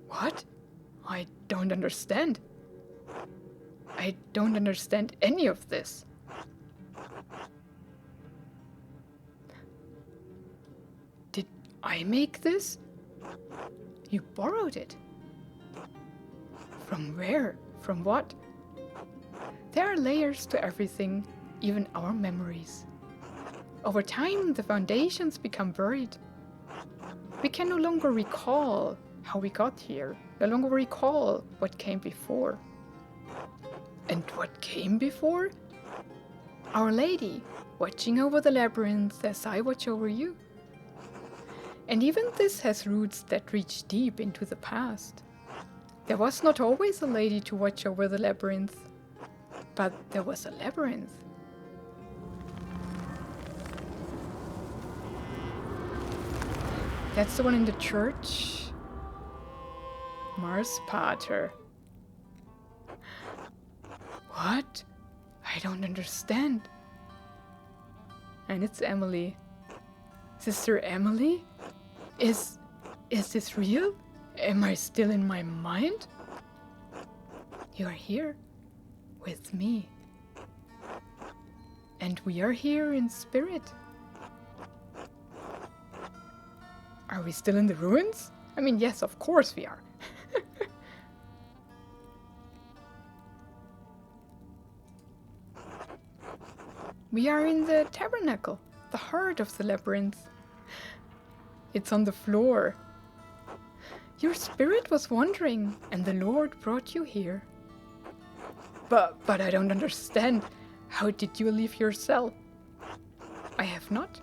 What? I don't understand. I don't understand any of this. Did I make this? You borrowed it. From where? From what? There are layers to everything, even our memories. Over time, the foundations become buried. We can no longer recall how we got here, no longer recall what came before. And what came before? Our Lady, watching over the labyrinth as I watch over you. And even this has roots that reach deep into the past. There was not always a lady to watch over the labyrinth, but there was a labyrinth. That's the one in the church. Mars Pater. What? I don't understand. And it's Emily. Sister Emily? Is this real? Am I still in my mind? You are here with me. And we are here in spirit. Are we still in the ruins? I mean, yes, of course we are. We are in the tabernacle, the heart of the labyrinth. It's on the floor. Your spirit was wandering, and the Lord brought you here. But I don't understand. How did you leave your cell? I have not.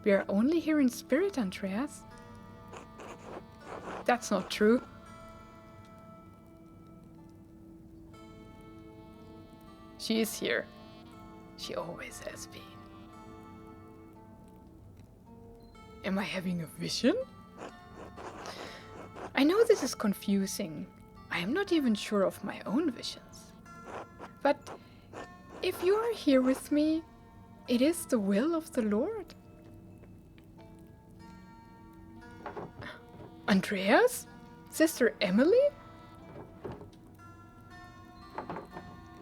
We are only here in spirit, Andreas. That's not true. She is here. She always has been. Am I having a vision? I know this is confusing. I am not even sure of my own visions. But if you are here with me, it is the will of the Lord. Andreas? Sister Emily?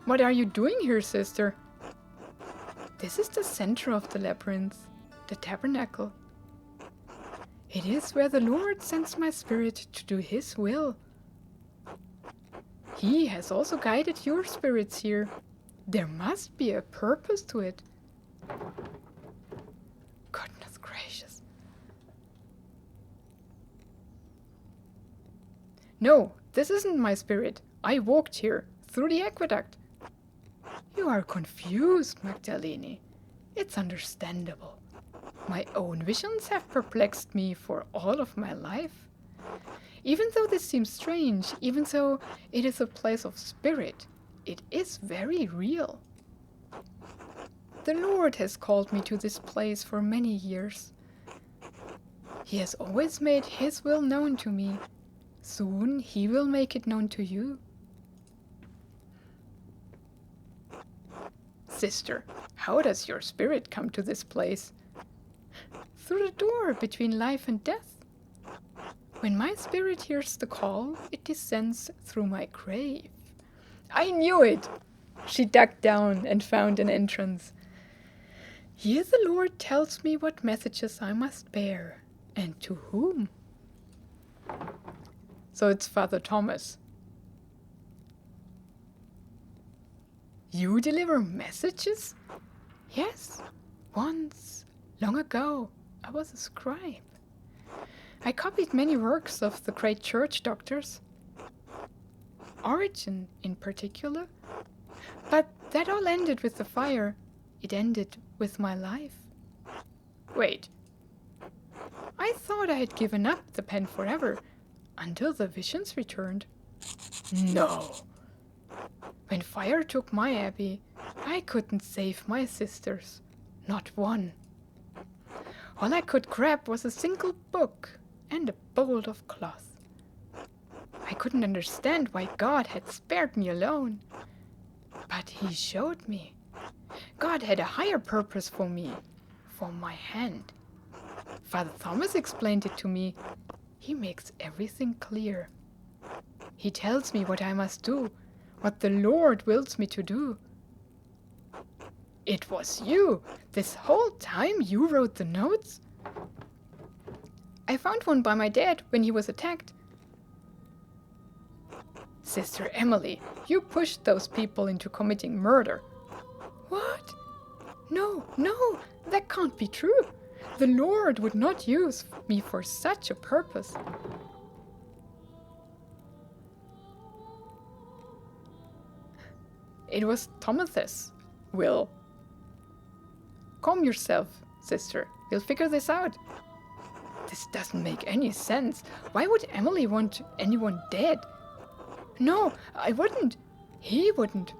What are you doing here, sister? This is the center of the labyrinth, the tabernacle. It is where the Lord sends my spirit to do His will. He has also guided your spirits here. There must be a purpose to it. Goodness gracious. No, this isn't my spirit. I walked here, through the aqueduct. You are confused, Magdalene. It's understandable. My own visions have perplexed me for all of my life. Even though this seems strange, even though it is a place of spirit, it is very real. The Lord has called me to this place for many years. He has always made His will known to me. Soon He will make it known to you. Sister, how does your spirit come to this place? Through the door between life and death. When my spirit hears the call, it descends through my grave. I knew it! She dug down and found an entrance. Here the Lord tells me what messages I must bear, and to whom. So it's Father Thomas. You deliver messages? Yes, once, long ago, I was a scribe. I copied many works of the great church doctors. Origen, in particular. But that all ended with the fire. It ended with my life. Wait. I thought I had given up the pen forever, until the visions returned. No. When fire took my abbey, I couldn't save my sisters. Not one. All I could grab was a single book and a bowl of cloth. I couldn't understand why God had spared me alone. But He showed me. God had a higher purpose for me, for my hand. Father Thomas explained it to me. He makes everything clear. He tells me what I must do, what the Lord wills me to do. It was you! This whole time you wrote the notes? I found one by my dad when he was attacked. Sister Emily, you pushed those people into committing murder. What? No, that can't be true. The Lord would not use me for such a purpose. It was Thomas's will. Calm yourself, sister. We'll figure this out. This doesn't make any sense. Why would Emily want anyone dead? No, I wouldn't. He wouldn't.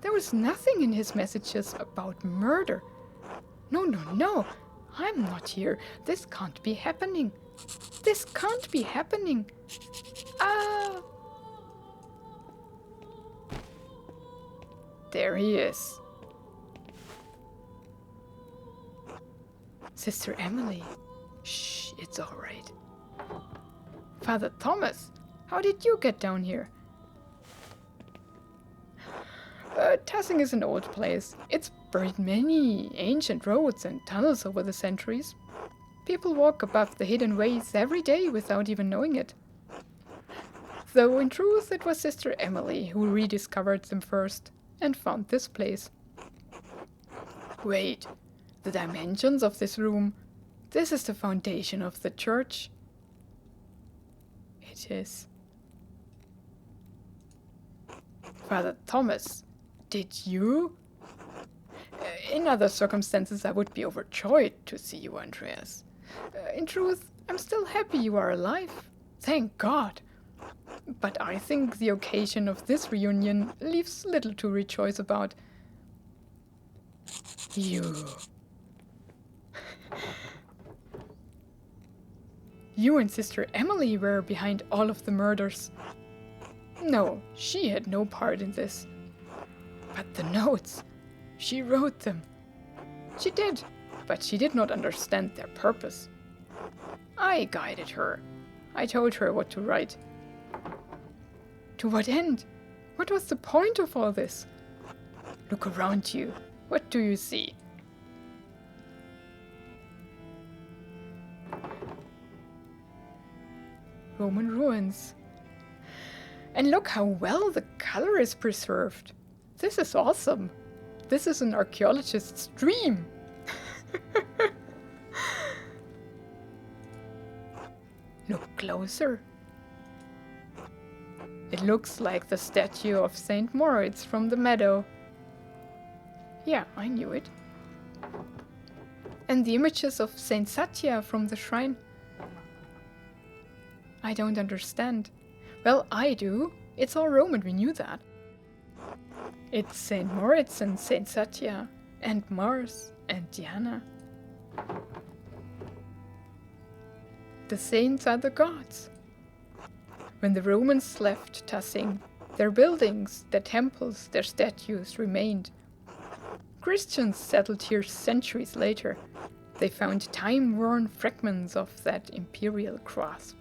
There was nothing in his messages about murder. No. I'm not here. This can't be happening. This can't be happening. Ah! There he is. Sister Emily. Shh, it's all right. Father Thomas, how did you get down here? Tassing is an old place. It's buried many ancient roads and tunnels over the centuries. People walk above the hidden ways every day without even knowing it. Though in truth it was Sister Emily who rediscovered them first and found this place. Wait, the dimensions of this room. This is the foundation of the church. It is. Father Thomas, did you? In other circumstances I would be overjoyed to see you, Andreas. In truth, I'm still happy you are alive. Thank God. But I think the occasion of this reunion leaves little to rejoice about. You. You and Sister Emily were behind all of the murders. No, she had no part in this. But the notes, she wrote them. She did, but she did not understand their purpose. I guided her. I told her what to write. To what end? What was the point of all this? Look around you. What do you see? Roman ruins. And look how well the color is preserved. This is awesome. This is an archaeologist's dream. Look closer. It looks like the statue of Saint Moritz from the meadow. Yeah, I knew it. And the images of Saint Satya from the shrine. I don't understand. Well, I do. It's all Roman, we knew that. It's Saint Moritz and Saint Satya, and Mars and Diana. The saints are the gods. When the Romans left Tassing, their buildings, their temples, their statues remained. Christians settled here centuries later. They found time-worn fragments of that imperial grasp.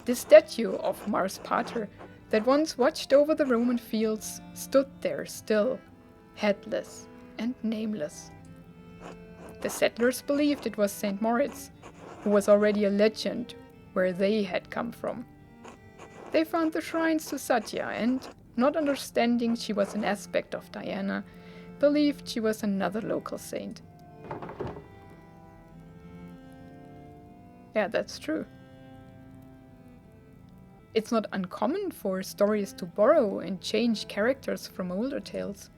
The statue of Mars Pater that once watched over the Roman fields stood there still, headless and nameless. The settlers believed it was Saint Moritz, who was already a legend where they had come from. They found the shrines to Satya and, not understanding she was an aspect of Diana, believed she was another local saint. Yeah, that's true. It's not uncommon for stories to borrow and change characters from older tales.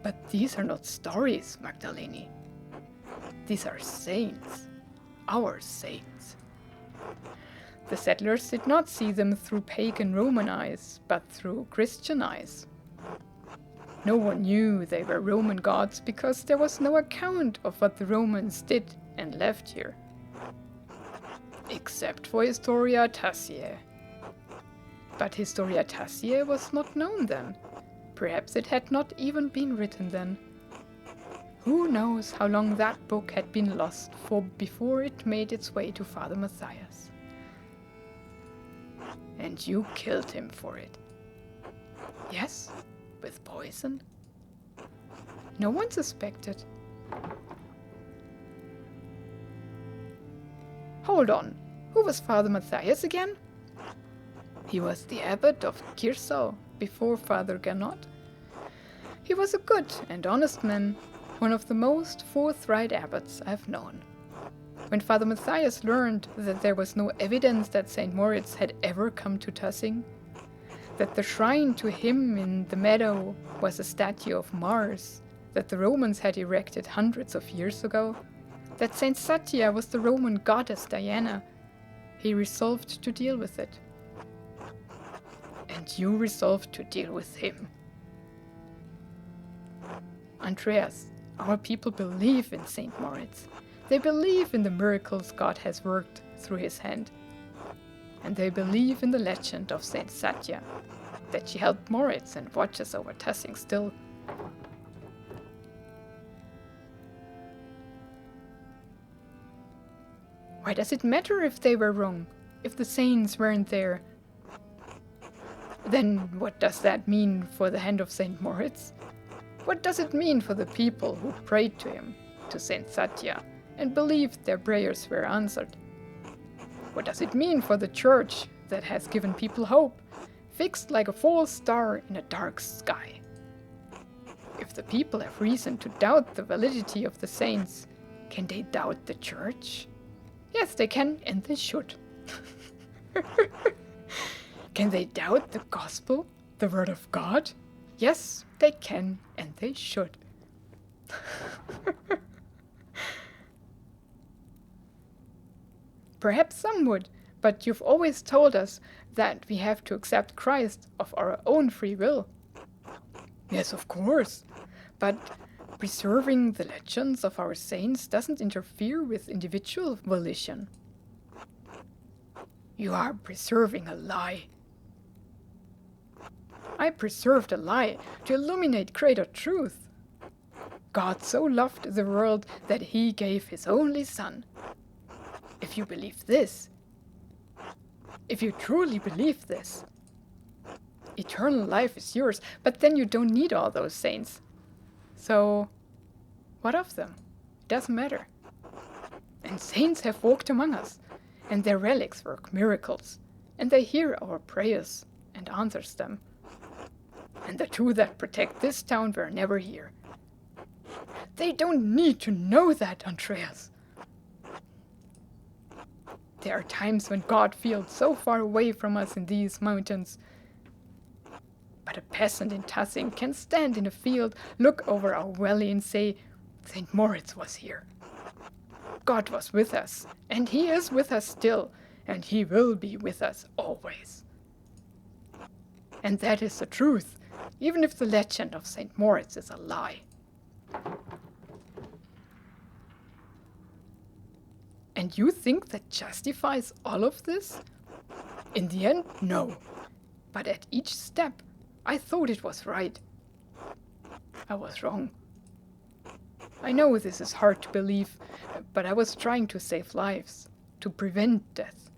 But these are not stories, Magdalene. These are saints. Our saints. The settlers did not see them through pagan Roman eyes, but through Christian eyes. No one knew they were Roman gods because there was no account of what the Romans did and left here. Except for Historia Tassiae. But Historia Tassiae was not known then. Perhaps it had not even been written then. Who knows how long that book had been lost before it made its way to Father Matthias. And you killed him for it. Yes, with poison. No one suspected. Hold on, who was Father Matthias again? He was the abbot of Kirsau before Father Gernot. He was a good and honest man, one of the most forthright abbots I've known. When Father Matthias learned that there was no evidence that St. Moritz had ever come to Tussing, that the shrine to him in the meadow was a statue of Mars that the Romans had erected hundreds of years ago, that St. Satya was the Roman goddess Diana, he resolved to deal with it. And you resolved to deal with him. Andreas, our people believe in St. Moritz. They believe in the miracles God has worked through his hand. And they believe in the legend of St. Satya, that she helped Moritz and watches over Tussing still. Why does it matter if they were wrong, if the saints weren't there? Then what does that mean for the hand of St. Moritz? What does it mean for the people who prayed to him, to St. Satya, and believed their prayers were answered? What does it mean for the church that has given people hope, fixed like a false star in a dark sky? If the people have reason to doubt the validity of the saints, can they doubt the church? Yes, they can, and they should. Can they doubt the gospel, the word of God? Yes, they can, and they should. Perhaps some would, but you've always told us that we have to accept Christ of our own free will. Yes, of course, but preserving the legends of our saints doesn't interfere with individual volition. You are preserving a lie. I preserved a lie to illuminate greater truth. God so loved the world that he gave his only Son. If you believe this, if you truly believe this, eternal life is yours, but then you don't need all those saints. So, what of them? It doesn't matter. And saints have walked among us, and their relics work miracles, and they hear our prayers and answers them. And the two that protect this town were never here. They don't need to know that, Andreas. There are times when God feels so far away from us in these mountains. But a peasant in Tussing can stand in a field, look over our valley and say, St. Moritz was here. God was with us, and he is with us still, and he will be with us always. And that is the truth, even if the legend of St. Moritz is a lie. And you think that justifies all of this? In the end, no. But at each step, I thought it was right. I was wrong. I know this is hard to believe, but I was trying to save lives, to prevent death.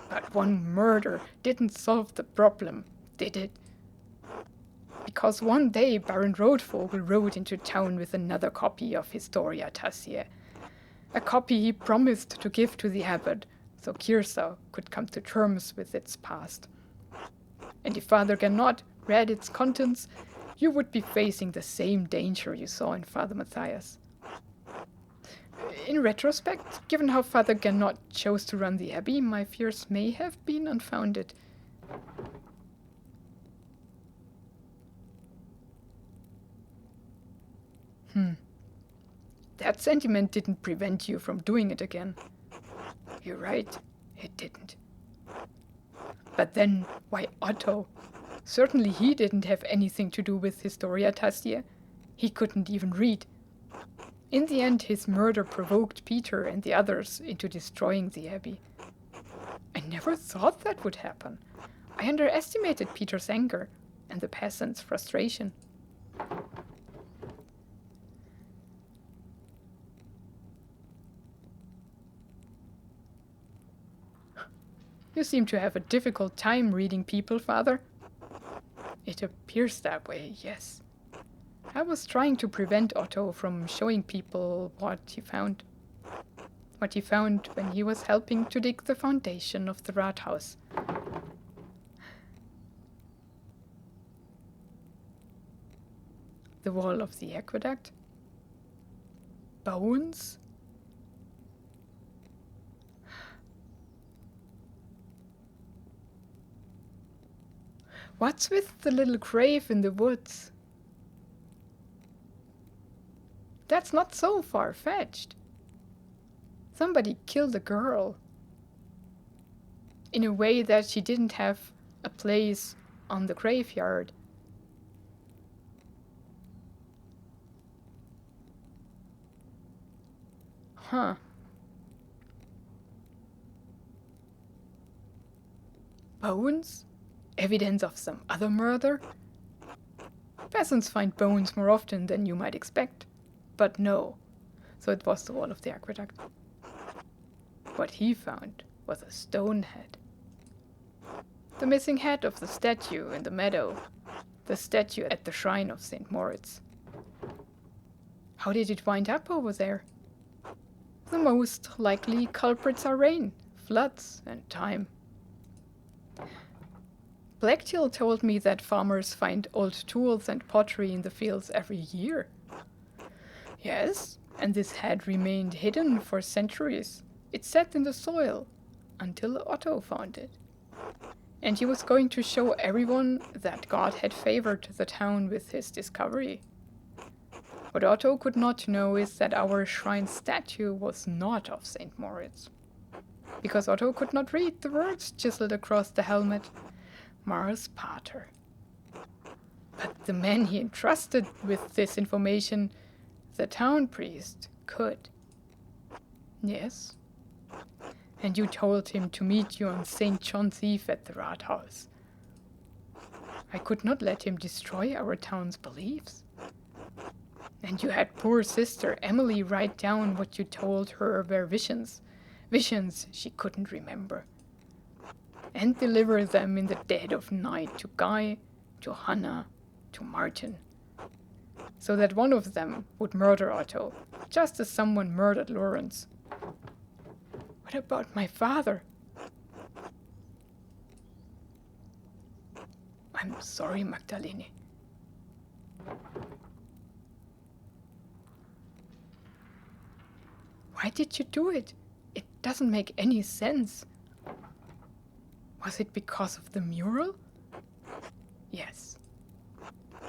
But one murder didn't solve the problem, did it? Because one day Baron Rotvogel rode into town with another copy of Historia Tassiae, a copy he promised to give to the abbot, so Kirsau could come to terms with its past. And if Father Gernot read its contents, you would be facing the same danger you saw in Father Matthias. In retrospect, given how Father Gernot chose to run the abbey, my fears may have been unfounded. That sentiment didn't prevent you from doing it again. You're right, it didn't. But then, why Otto? Certainly he didn't have anything to do with Historia Tassiae. He couldn't even read. In the end, his murder provoked Peter and the others into destroying the abbey. I never thought that would happen. I underestimated Peter's anger and the peasants' frustration. You seem to have a difficult time reading people, Father. It appears that way, yes. I was trying to prevent Otto from showing people what he found. What he found when he was helping to dig the foundation of the Rathaus. The wall of the aqueduct? Bones? What's with the little grave in the woods? That's not so far-fetched. Somebody killed a girl. In a way that she didn't have a place on the graveyard. Huh. Bones? Evidence of some other murder? Peasants find bones more often than you might expect. But no. So it was the wall of the aqueduct. What he found was a stone head. The missing head of the statue in the meadow. The statue at the shrine of St. Moritz. How did it wind up over there? The most likely culprits are rain, floods, and time. Blacktail told me that farmers find old tools and pottery in the fields every year. Yes, and this had remained hidden for centuries. It sat in the soil until Otto found it. And he was going to show everyone that God had favored the town with his discovery. What Otto could not know is that our shrine statue was not of St. Moritz. Because Otto could not read the words chiseled across the helmet. Mars Pater. But the man he entrusted with this information, the town priest, could. Yes. And you told him to meet you on St. John's Eve at the Rathaus. I could not let him destroy our town's beliefs. And you had poor sister Emily write down what you told her were visions. Visions she couldn't remember. And deliver them in the dead of night to Guy, to Hannah, to Martin. So that one of them would murder Otto, just as someone murdered Lawrence. What about my father? I'm sorry, Magdalene. Why did you do it? It doesn't make any sense. Was it because of the mural? Yes.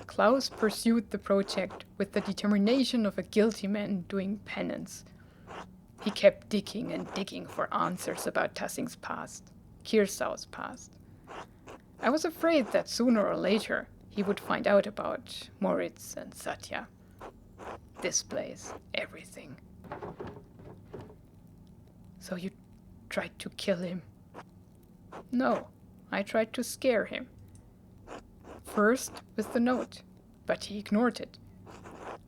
Klaus pursued the project with the determination of a guilty man doing penance. He kept digging and digging for answers about Tassing's past, Kirsau's past. I was afraid that sooner or later he would find out about Moritz and Satya. This place, everything. So you tried to kill him? No, I tried to scare him. First with the note, but he ignored it.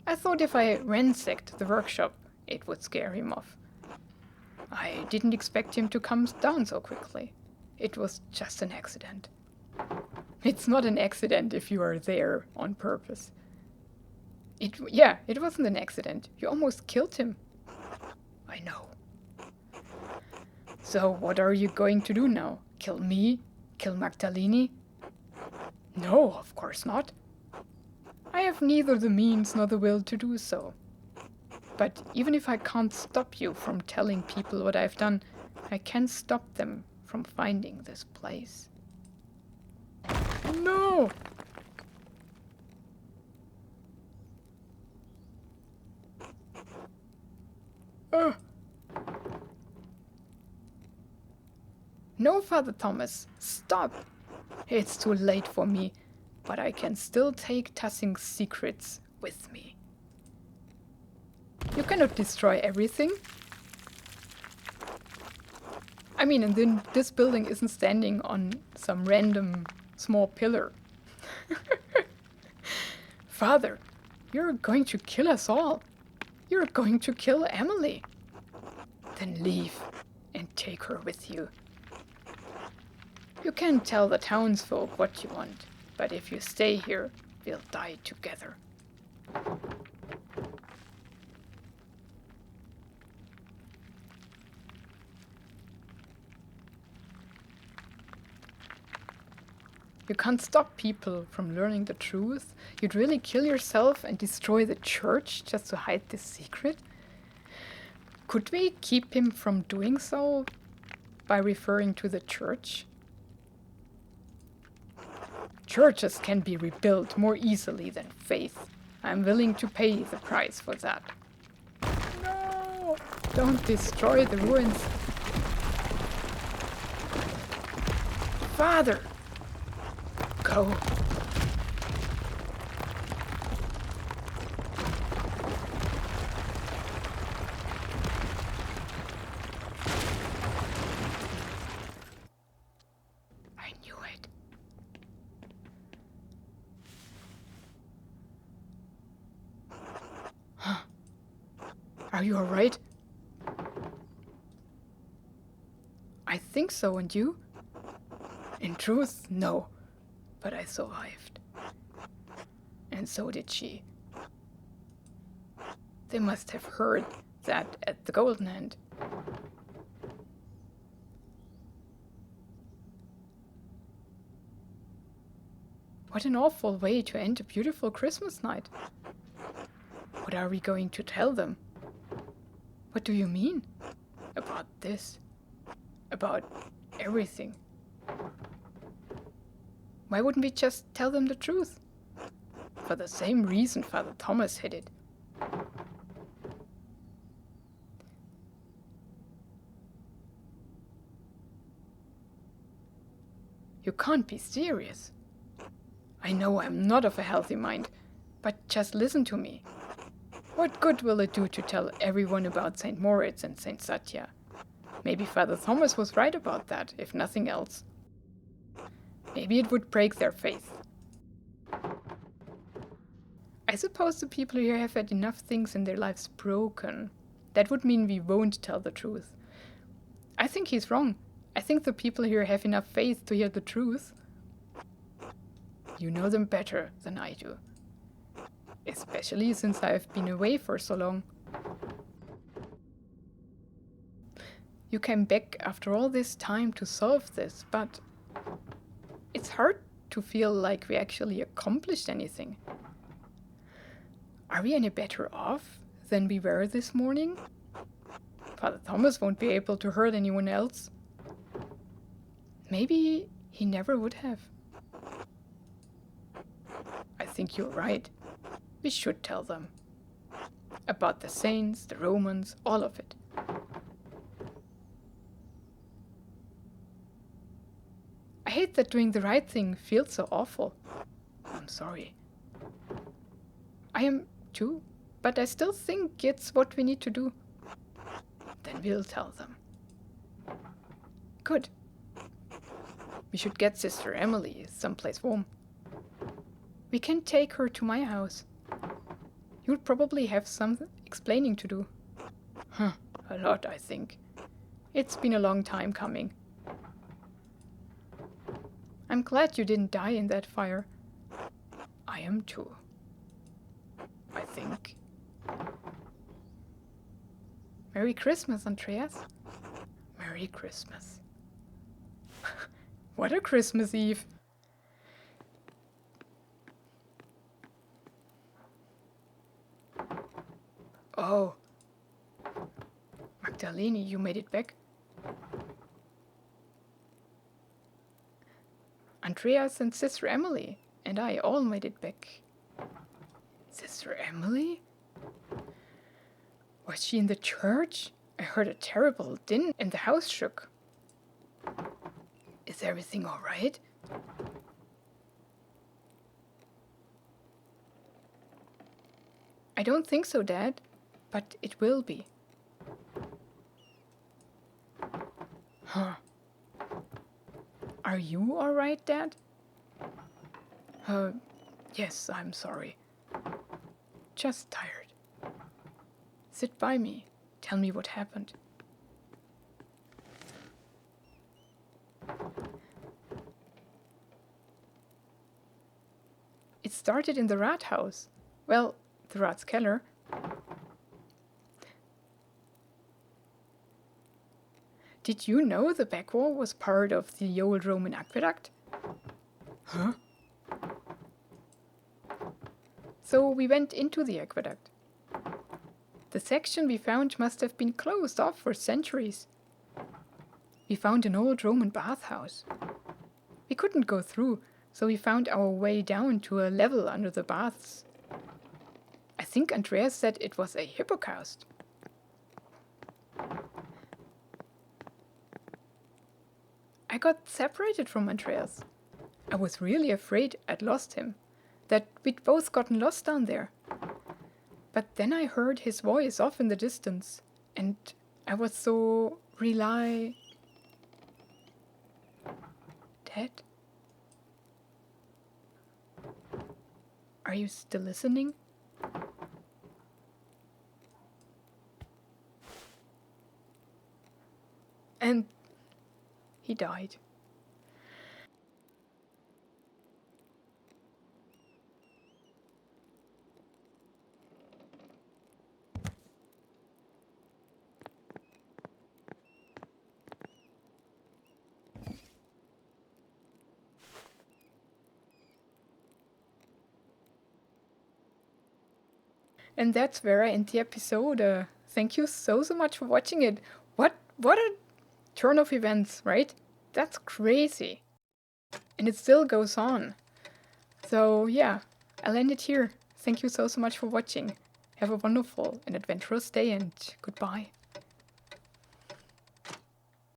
I thought if I ransacked the workshop, it would scare him off. I didn't expect him to come down so quickly. It was just an accident. It's not an accident if you are there on purpose. It wasn't an accident. You almost killed him. I know. So what are you going to do now? Kill me? Kill Magdalene? No, of course not. I have neither the means nor the will to do so. But even if I can't stop you from telling people what I've done, I can stop them from finding this place. No! No, Father Thomas, stop! It's too late for me, but I can still take Tassing's secrets with me. You cannot destroy everything. I mean, and then this building isn't standing on some random small pillar. Father, you're going to kill us all. You're going to kill Emily. Then leave and take her with you. You can tell the townsfolk what you want, but if you stay here, we'll die together. You can't stop people from learning the truth. You'd really kill yourself and destroy the church just to hide this secret? Could we keep him from doing so by referring to the church? Churches can be rebuilt more easily than faith. I'm willing to pay the price for that. No! Don't destroy the ruins. Father! Go. I knew it. Huh. Are you all right? I think so, and you? In truth, no. But I survived. And so did she. They must have heard that at the Golden Hand. What an awful way to end a beautiful Christmas night. What are we going to tell them? What do you mean? About this? About everything? Why wouldn't we just tell them the truth? For the same reason Father Thomas hid it. You can't be serious. I know I'm not of a healthy mind, but just listen to me. What good will it do to tell everyone about St. Moritz and St. Satya? Maybe Father Thomas was right about that, if nothing else. Maybe it would break their faith. I suppose the people here have had enough things in their lives broken. That would mean we won't tell the truth. I think he's wrong. I think the people here have enough faith to hear the truth. You know them better than I do. Especially since I've been away for so long. You came back after all this time to solve this, but it's hard to feel like we actually accomplished anything. Are we any better off than we were this morning? Father Thomas won't be able to hurt anyone else. Maybe he never would have. I think you're right. We should tell them. About the saints, the Romans, all of it. I hate that doing the right thing feels so awful. I'm sorry. I am too, but I still think it's what we need to do. Then we'll tell them. Good. We should get Sister Emily someplace warm. We can take her to my house. You'll probably have some explaining to do. A lot, I think. It's been a long time coming. I'm glad you didn't die in that fire. I am too. I think. Merry Christmas, Andreas. Merry Christmas. What a Christmas Eve. Oh. Magdalene, you made it back? Andreas and Sister Emily and I all made it back. Sister Emily? Was she in the church? I heard a terrible din and the house shook. Is everything all right? I don't think so, Dad, but it will be. Huh. Are you all right, Dad? Yes, I'm sorry. Just tired. Sit by me. Tell me what happened. It started in the rat house. Well, the rat's keller. Did you know the back wall was part of the old Roman aqueduct? Huh? So we went into the aqueduct. The section we found must have been closed off for centuries. We found an old Roman bathhouse. We couldn't go through, so we found our way down to a level under the baths. I think Andreas said it was a hippocaust. I got separated from Andreas. I was really afraid I'd lost him, that we'd both gotten lost down there. But then I heard his voice off in the distance, and I was so dead? Are you still listening? And he died. And that's where I end the episode. Thank you so much for watching it. What a turn of events, right? That's crazy. And it still goes on. So yeah, I'll end it here. Thank you so much for watching. Have a wonderful and adventurous day, and goodbye.